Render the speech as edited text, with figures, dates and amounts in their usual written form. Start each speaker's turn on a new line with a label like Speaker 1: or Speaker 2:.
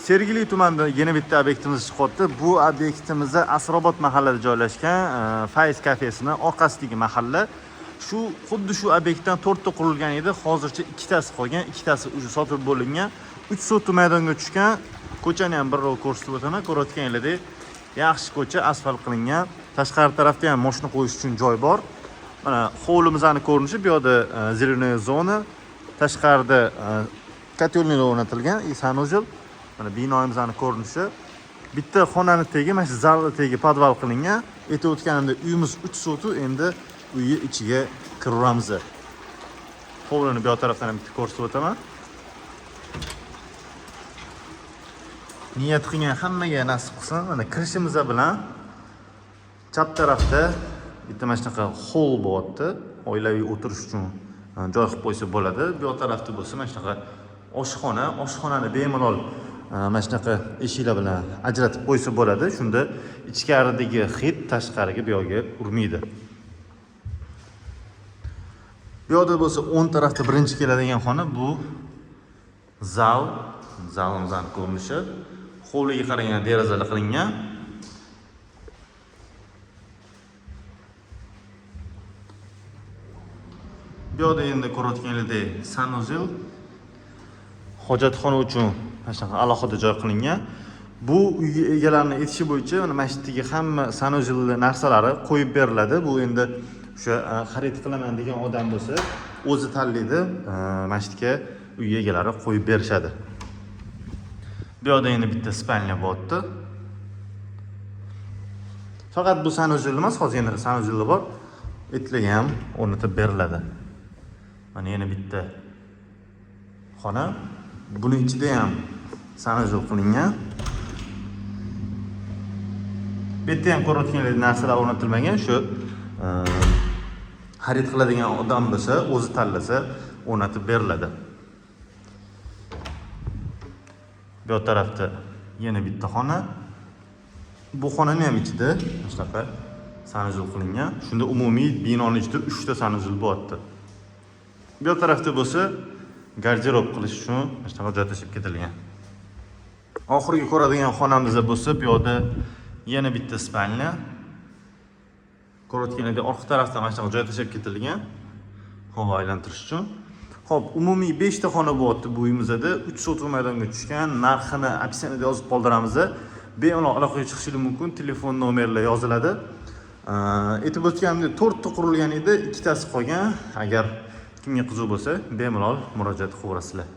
Speaker 1: Sergeli tumanida yana bitta obyektimiz chiqyapti. Bu obyektimizda Asrobod mahallada joylashgan Faiz kafesini orqasidagi mahalla. Xuddi shu obyektdan 4 ta qurilgan edi. Hozircha 2 tasi qolgan, 2 tasi уже sotib bo'lingan. 3 sotu maydonga tushgan. Ko'chani ham birrov ko'rsatib o'taman. Ko'rayotganingizdek, yaxshi ko'cha, asfalt qilingan. Tashqari tarafda ham mashina qo'yish uchun joy bor. Mana hovlimizning ko'rinishi, bu yerda zelenoy zona, tashqarida kotelnilar o'rnatilgan, sanuzel. Mana binoyimizning ko'rinishi. Bitta xonani tegi, mana shu zalni tegi podval qilingan. Aytib o'tganimda uyimiz 3 sotu, endi uyni ichiga kiramiz. Hovlini bu tarafdan ham bitta ko'rsatib o'taman. Niyat qilgan hammaga nasib qilsin. Mana kirishimiz bilan chap tarafda bitta mana shunaqa hol bo'lyapti. Oilaviy o'tirish uchun joy qilib qo'ysa bo'ladi. Bu tarafda bo'lsa mana shunaqa oshxonani bemalol mana shunaqa eshiklar bilan ajratib qo'ysa bo'ladi. Shunda ichkaridagi hid tashqariga bu yoqqa urmaydi. Bu yoqda bo'lsa o'ng tarafda birinchi keladigan xona bu zalimizning ko'rinishi. Hovliga qaragan derazalar qilingan. Bu yerda endi ko'rayotganingizdek sanuzel, hojatxona uchun mana shunaqa alohida joy qilingan. Bu uy egalarini aytishi bo'yicha mana masjidga hamma sanuzel narsalari qo'yib beriladi. Bu endi o'sha xarid qilaman degan odam bo'lsa, o'zi tanlaydi, masjidga uy egalari qo'yib berishadi. Bu yerda endi bitta spalnya bo'lyapti. Faqat bu sanuzel emas, hozir yana sanuzel bor. Etlarga ham o'rnatib beriladi. Mana yana bitta xona. Buning ichida ham sanuzel qilingan. Bu yerda ham ko'rayotganingizdek narsalar o'rnatilmagan. Shu xarid qiladigan odam bo'lsa, o'zi tanlasa, o'rnatib beriladi. Bu tarafda yana bitta xona. Bu xonaning ham ichida shunaqa sanuzel qilingan. Shunda umumiy binoning ichida 3 ta sanuzel bo'lyapti. Bu tarafda bo'lsa garderob qilish uchun shunaqa joy tashib ketilgan. Oxirgi ko'radigan xonamizda bo'lsa, bu yerda yana bitta spalnya. Ko'rayotganingizda orqa tarafdan mana shunaqa joy tashib ketilgan. Havo aylantirish uchun. Xo'p, umumiy 5 ta xona bo'lyapti bu uyimizda. 3 sotuv maydonga tushgan. Narxini opsiyada yozib qoldiramiz. Bemalol aloqaga chiqishingiz mumkin. Telefon nomerlar yoziladi. Aytib o'tganimdek 4 ta qurilgan edi, 2 tasi qolgan. Agar kimga qiziq bo'lsa, bemalol murojaat qilaverasizlar.